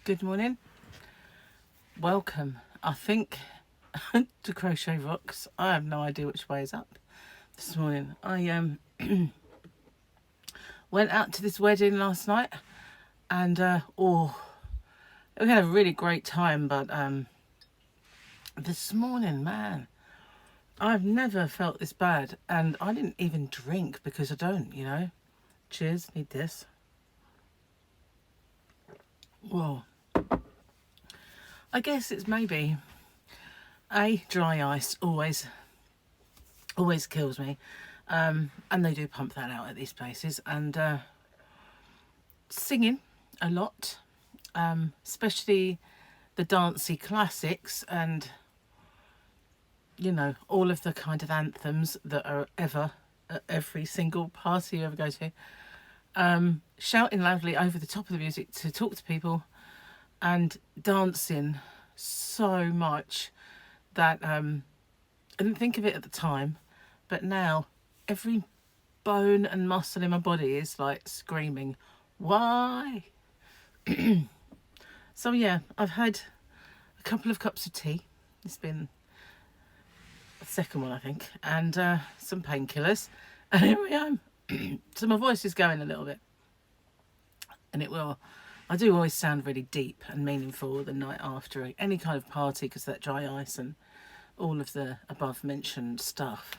Good morning. Welcome, I think, to CrochetRocks. I have no idea which way is up this morning. I went out to this wedding last night and we had a really great time, but this morning, man, I've never felt this bad, and I didn't even drink because I don't, you know. Cheers, need this. Whoa. I guess it's maybe dry ice always kills me, and they do pump that out at these places. And singing a lot, especially the dancey classics, and you know, all of the kind of anthems that are ever at every single party you ever go to. Shouting loudly over the top of the music to talk to people, and dancing so much that I didn't think of it at the time, but now every bone and muscle in my body is like screaming, why? So yeah, I've had a couple of cups of tea. It's been the second one, I think, and some painkillers, and here I am. So my voice is going a little bit, and it will. I do always sound really deep and meaningful the night after any kind of party because of that dry ice and all of the above mentioned stuff.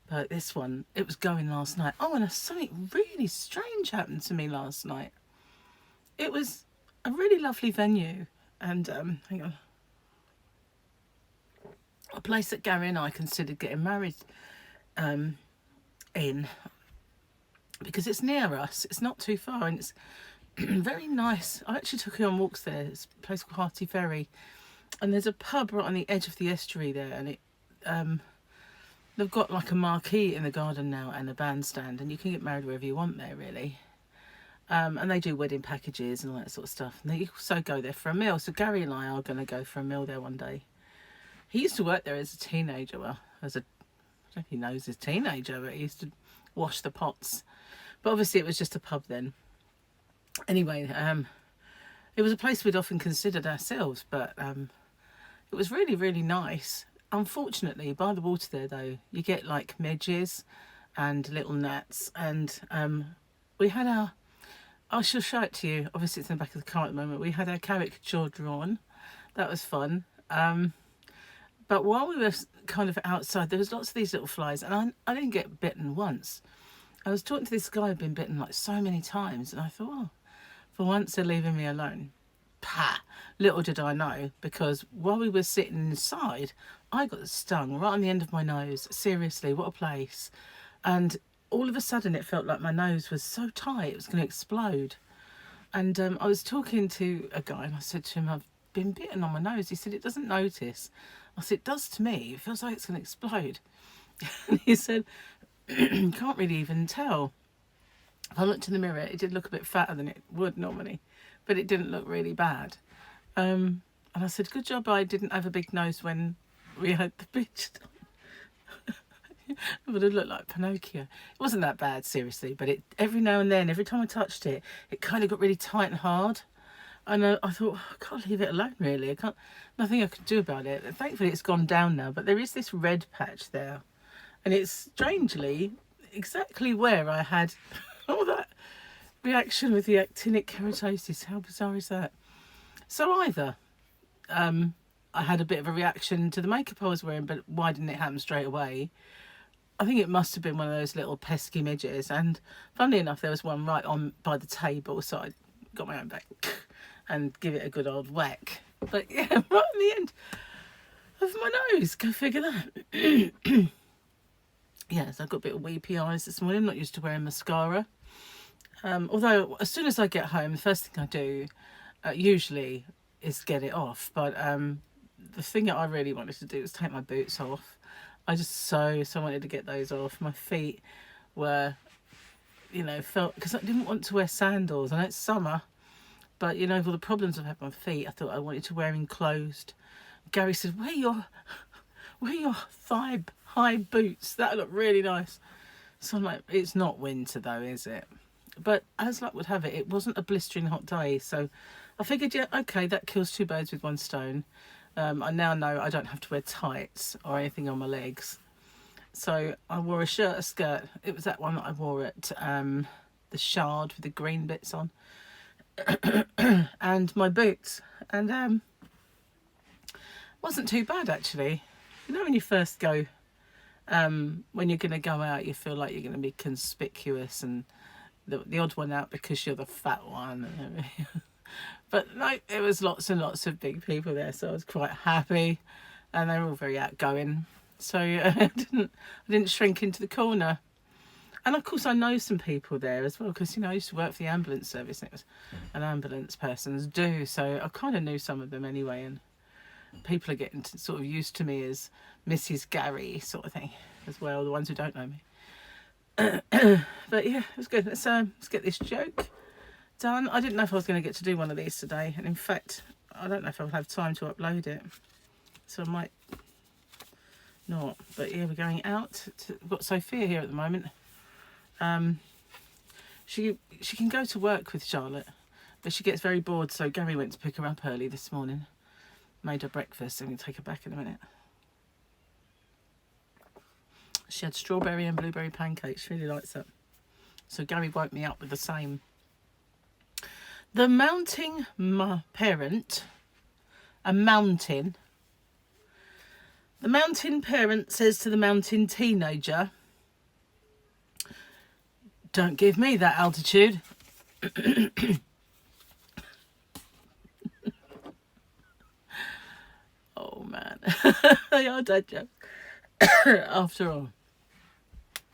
But this one, it was going last night. Oh, and something really strange happened to me last night. It was a really lovely venue, and hang on, a place that Gary and I considered getting married in, because it's near us. It's not too far, and it's very nice. I actually took her on walks there. It's a place called Hearty Ferry, and there's a pub right on the edge of the estuary there, and it they've got like a marquee in the garden now and a bandstand, and you can get married wherever you want there, really. And they do wedding packages and all that sort of stuff, and they also go there for a meal. So Gary and I are going to go for a meal there one day. He used to work there as a teenager. Well, I don't know if he knows his teenager, but he used to wash the pots. But obviously it was just a pub then. Anyway, it was a place we'd often considered ourselves, but it was really, really nice. Unfortunately, by the water there, though, you get like midges and little gnats, and we had our... I shall show it to you. Obviously, it's in the back of the car at the moment. We had our caricature drawn. That was fun. But while we were kind of outside, there was lots of these little flies, and I didn't get bitten once. I was talking to this guy who'd been bitten like so many times, and I thought, oh, for once they're leaving me alone. Pah! Little did I know, because while we were sitting inside, I got stung right on the end of my nose. Seriously, what a place. And all of a sudden it felt like my nose was so tight it was going to explode. And I was talking to a guy, and I said to him, I've been bitten on my nose. He said, it doesn't notice. I said, it does to me. It feels like it's going to explode. And he said, you can't really even tell. If I looked in the mirror, it did look a bit fatter than it would normally, but it didn't look really bad. And I said, good job I didn't have a big nose when we had the beach. It would have looked like Pinocchio. It wasn't that bad, seriously, but it every now and then, every time I touched it, it kind of got really tight and hard. And I thought, I can't leave it alone, really. Nothing I could do about it. Thankfully, it's gone down now, but there is this red patch there. And it's strangely exactly where I had all that reaction with the actinic keratosis. How bizarre is that? So either I had a bit of a reaction to the makeup I was wearing, but why didn't it happen straight away? I think it must have been one of those little pesky midges. And funnily enough, there was one right on by the table, so I got my own back and give it a good old whack. But yeah, right on the end of my nose. Go figure that. Yes, I've got a bit of weepy eyes this morning. I'm not used to wearing mascara. Although as soon as I get home, the first thing I do usually is get it off. But the thing that I really wanted to do was take my boots off. I just so wanted to get those off. My feet were, you know, felt, because I didn't want to wear sandals. I know it's summer, but you know, with all the problems I've had with my feet, I thought I wanted to wear enclosed. Gary said, wear your thigh high boots. That look really nice. So I'm like, it's not winter though, is it? But as luck would have it, it wasn't a blistering hot day, so I figured, yeah, okay, that kills two birds with one stone. I now know I don't have to wear tights or anything on my legs. So I wore a shirt, a skirt. It was that one that I wore at the Shard with the green bits on. And my boots. And wasn't too bad, actually. You know when you first go, when you're going to go out, you feel like you're going to be conspicuous and the odd one out because you're the fat one. But no, it was lots and lots of big people there, so I was quite happy, and they were all very outgoing. So I didn't shrink into the corner. And of course, I know some people there as well because, you know, I used to work for the ambulance service, and it was an ambulance person's do. So I kind of knew some of them anyway, and people are getting sort of used to me as Mrs. Gary sort of thing as well, the ones who don't know me. But yeah, it was good. Let's get this joke done. I didn't know if I was going to get to do one of these today, and in fact I don't know if I'll have time to upload it, so I might not. But yeah, we're going out we've got Sophia here at the moment. She can go to work with Charlotte, but she gets very bored, so Gary went to pick her up early this morning, made her breakfast, and we'll take her back in a minute. She had strawberry and blueberry pancakes. She really likes that, so Gary woke me up with the same. The mounting parent, the mountain parent says to the mountain teenager, "Don't give me that altitude." Oh man, they are dad jokes after all.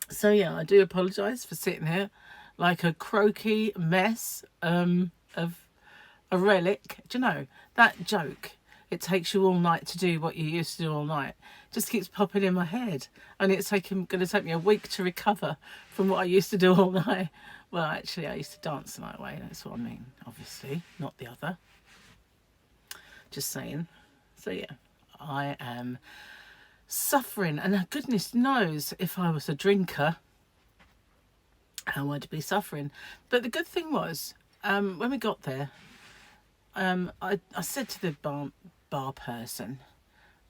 So yeah, I do apologise for sitting here like a croaky mess of a relic. Do you know that joke? It takes you all night to do what you used to do all night. Just keeps popping in my head, and it's going to take me a week to recover from what I used to do all night. Well, actually, I used to dance the night away. That's what I mean. Obviously, not the other. Just saying. So yeah, I am suffering, and goodness knows if I was a drinker, how I'd be suffering. But the good thing was, when we got there, I said to the bar person,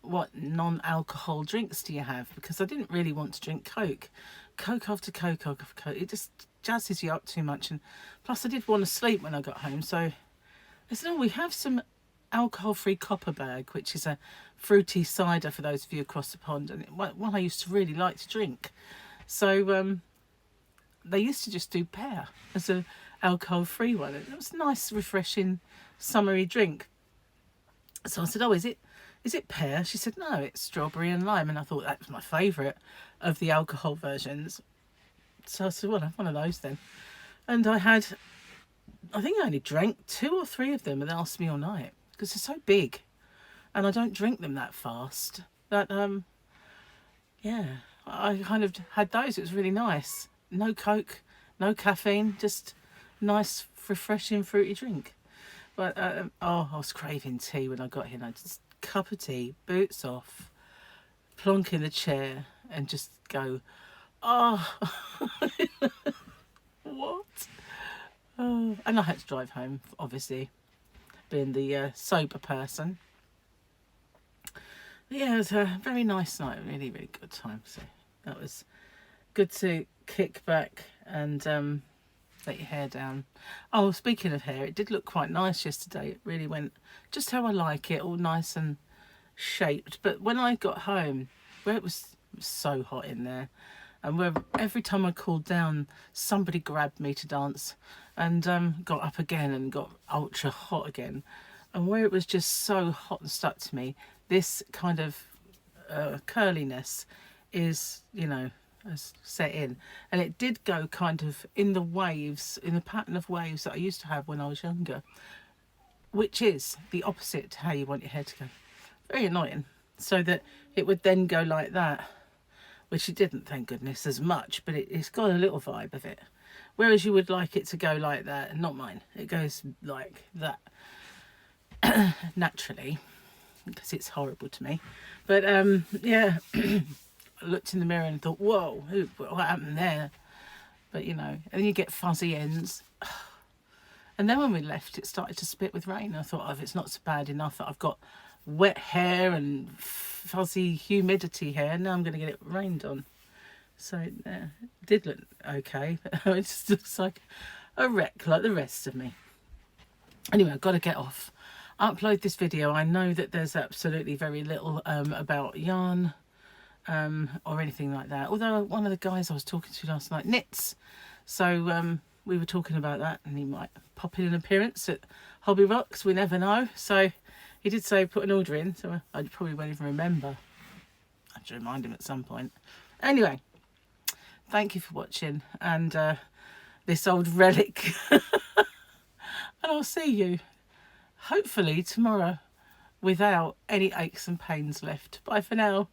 "What non-alcohol drinks do you have?" Because I didn't really want to drink Coke after Coke after Coke. It just jazzes you up too much, and plus I did want to sleep when I got home. So I said, "Oh, we have some alcohol-free copper bag, which is a fruity cider for those of you across the pond, and one I used to really like to drink." So they used to just do pear as a alcohol-free one. It was a nice, refreshing, summery drink. So I said, "Oh, is it pear?" She said, "No, it's strawberry and lime." And I thought that was my favourite of the alcohol versions. So I said, "Well, have one of those then." And I think I only drank 2 or 3 of them, and they lasted me all night because they're so big, and I don't drink them that fast. That yeah, I kind of had those. It was really nice. No Coke, no caffeine, just nice, refreshing, fruity drink. But I was craving tea when I got here. I just cup of tea, boots off, plonk in the chair, and just go, oh, what? Oh. And I had to drive home, obviously, being the sober person. But yeah, it was a very nice night, really, really good time. So that was good to kick back and let your hair down. Oh, speaking of hair, it did look quite nice yesterday. It really went just how I like it, all nice and shaped. But when I got home, where it was so hot in there, and where every time I cooled down, somebody grabbed me to dance, and got up again and got ultra hot again. And where it was just so hot and stuck to me, this kind of curliness is, you know, has set in. And it did go kind of in the waves, in the pattern of waves that I used to have when I was younger, which is the opposite to how you want your hair to go. Very annoying. So that it would then go like that, which it didn't, thank goodness, as much, but it's got a little vibe of it. Whereas you would like it to go like that, and not mine. It goes like that naturally, because it's horrible to me. But yeah, I looked in the mirror and thought, whoa, what happened there? But you know, and then you get fuzzy ends. And then when we left, it started to spit with rain. I thought, oh, if it's not so bad enough that I've got wet hair and fuzzy humidity hair, now I'm going to get it rained on. So it did look okay, but it just looks like a wreck like the rest of me. Anyway, I've got to get off. Upload this video. I know that there's absolutely very little about yarn or anything like that. Although one of the guys I was talking to last night knits. So we were talking about that, and he might pop in an appearance at HobbyRocks. We never know. So he did say put an order in, so I probably won't even remember. I have to remind him at some point. Anyway, thank you for watching, and this old relic. And I'll see you hopefully tomorrow without any aches and pains left. Bye for now.